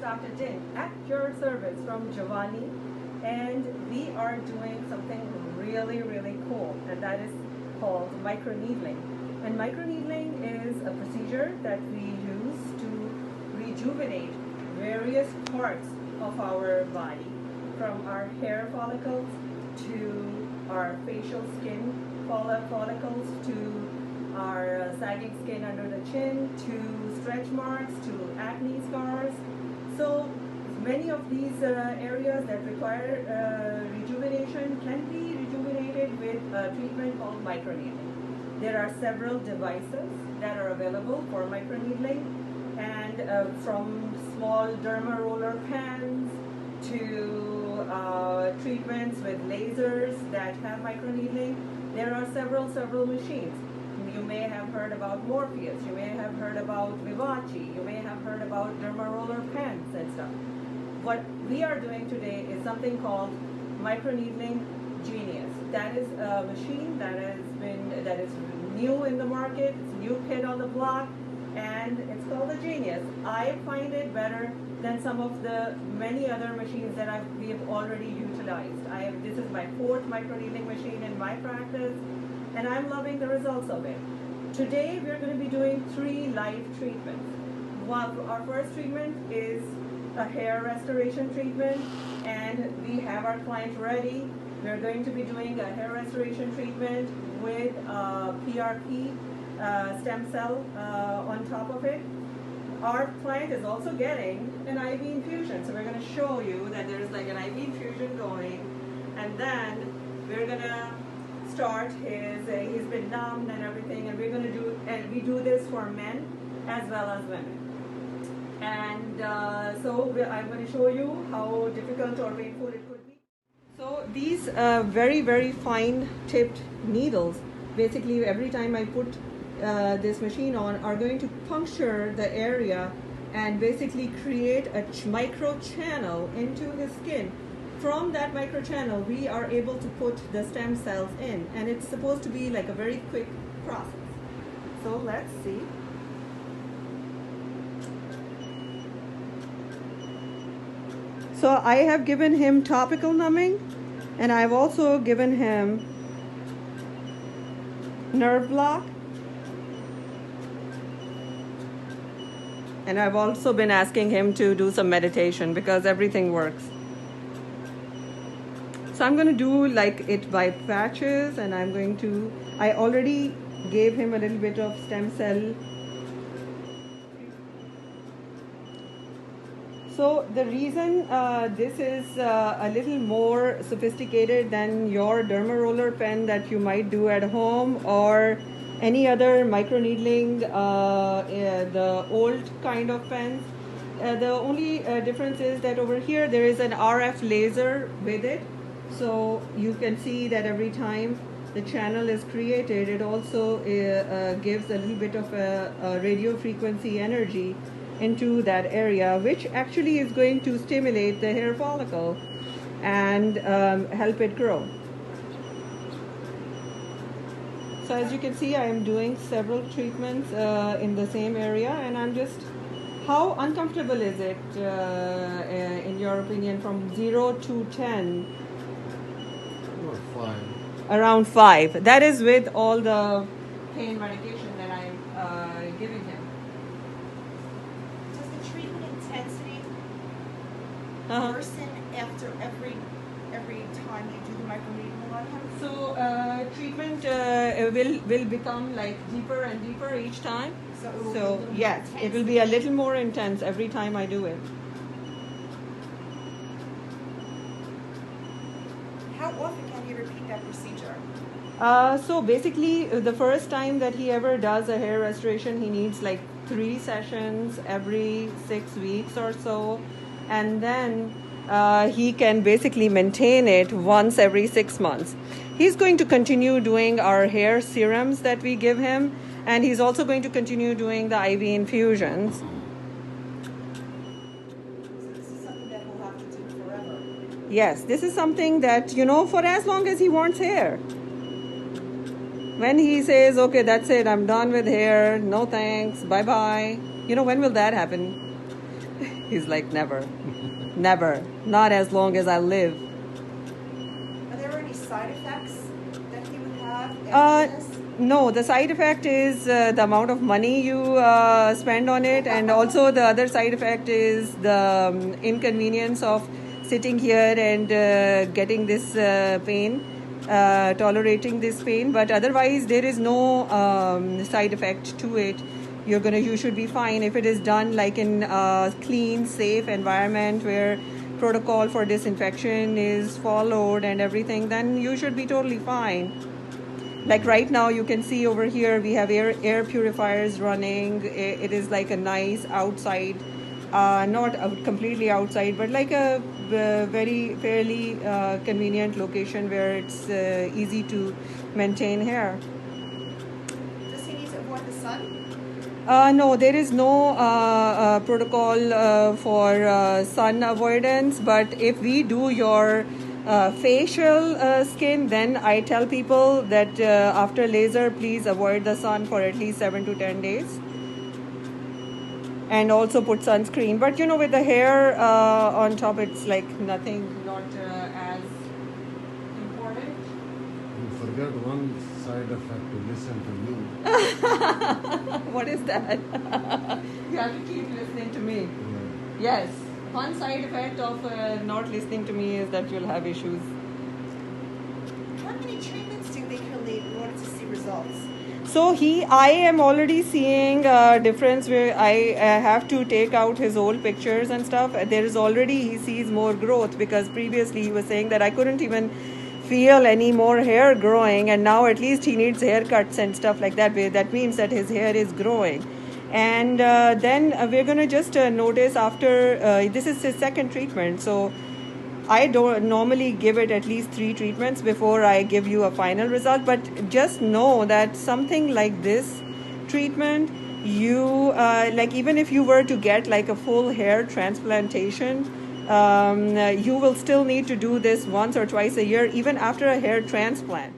Dr. Din at your service from Juvanni, and we are doing something really, really cool, and that is called microneedling. And microneedling is a procedure that we use to rejuvenate various parts of our body, from our hair follicles to our facial skin follicles to our sagging skin under the chin to stretch marks to acne scars. So many of these areas that require rejuvenation can be rejuvenated with a treatment called microneedling. There are several devices that are available for microneedling, and from small derma roller pens to treatments with lasers that have microneedling. There are several machines. You may have heard about Morpheus, you may have heard about Vivace, you may have heard about derma roller pens and stuff. What we are doing today is something called Microneedling Genius. That is a machine that is new in the market. It's a new kid on the block, and it's called the Genius. I find it better than some of the many other machines that we have already utilized. This is my 4th microneedling machine in my practice, and I'm loving the results of it. Today we're going to be doing 3 live treatments. Our first treatment is a hair restoration treatment, and we have our client ready. We're going to be doing a hair restoration treatment with PRP stem cell on top of it. Our client is also getting an IV infusion, so we're going to show you that there's like an IV infusion going, and then we're going to start he's been numbed and everything, and we do this for men as well as women. And so I'm going to show you how difficult or painful it could be. So these very fine tipped needles, basically every time I put this machine on, are going to puncture the area and basically create a micro channel into the skin. From that micro channel, we are able to put the stem cells in, and it's supposed to be like a very quick process. So let's see. So I have given him topical numbing, and I've also given him nerve block, and I've also been asking him to do some meditation because everything works. So I'm going to do like it by patches, and I already gave him a little bit of stem cell. So the reason this is a little more sophisticated than your derma roller pen that you might do at home or any other microneedling, the old kind of pens, the only difference is that over here there is an RF laser with it. So you can see that every time the channel is created, it also gives a little bit of a radio frequency energy into that area, which actually is going to stimulate the hair follicle and help it grow. So as you can see, I am doing several treatments in the same area, and I'm just, how uncomfortable is it in your opinion, from 0 to 10? Around 5. That is with all the pain medication that I'm giving him. Does the treatment intensity worsen after every time you do the microneedling on him? So treatment will become like deeper and deeper each time. So yes, it will be a little more intense every time I do it. How often can you repeat that procedure? So basically, the first time that he ever does a hair restoration, he needs like 3 sessions every 6 weeks or so, and then he can basically maintain it once every 6 months. He's going to continue doing our hair serums that we give him, and he's also going to continue doing the IV infusions. So this is something that we'll have to do forever. Yes, this is something that, for as long as he wants hair. When he says, okay, that's it, I'm done with hair, no thanks, bye-bye. When will that happen? He's like, never, never, not as long as I live. Are there any side effects that he would have Uh, after this? no, the side effect is the amount of money you spend on it, and also the other side effect is the inconvenience of sitting here and getting this pain, tolerating this pain. But otherwise, there is no side effect to it. You should be fine if it is done like in a clean, safe environment where protocol for disinfection is followed and everything. Then you should be totally fine. Like right now, you can see over here we have air purifiers running. It is like a nice outside, not completely outside, but like a very fairly convenient location where it's easy to maintain hair. Does he need to avoid the sun? No, there is no protocol for sun avoidance. But if we do your facial skin, then I tell people that after laser, please avoid the sun for at least 7 to 10 days. And also put sunscreen. But you know, with the hair on top, it's like nothing, not as important. You forget one side effect to listen to you. What is that? You have to keep listening to me. Yeah. Yes. One side effect of not listening to me is that you'll have issues. How many treatments do you think he'll need in order to see results? So I am already seeing a difference where I have to take out his old pictures and stuff. There is already, he sees more growth, because previously he was saying that I couldn't even feel any more hair growing, and now at least he needs haircuts and stuff like that. That means that his hair is growing. And then we're going to just notice after, this is his second treatment. So I don't normally give it at least 3 treatments before I give you a final result. But just know that something like this treatment, you like even if you were to get like a full hair transplantation, you will still need to do this once or twice a year, even after a hair transplant.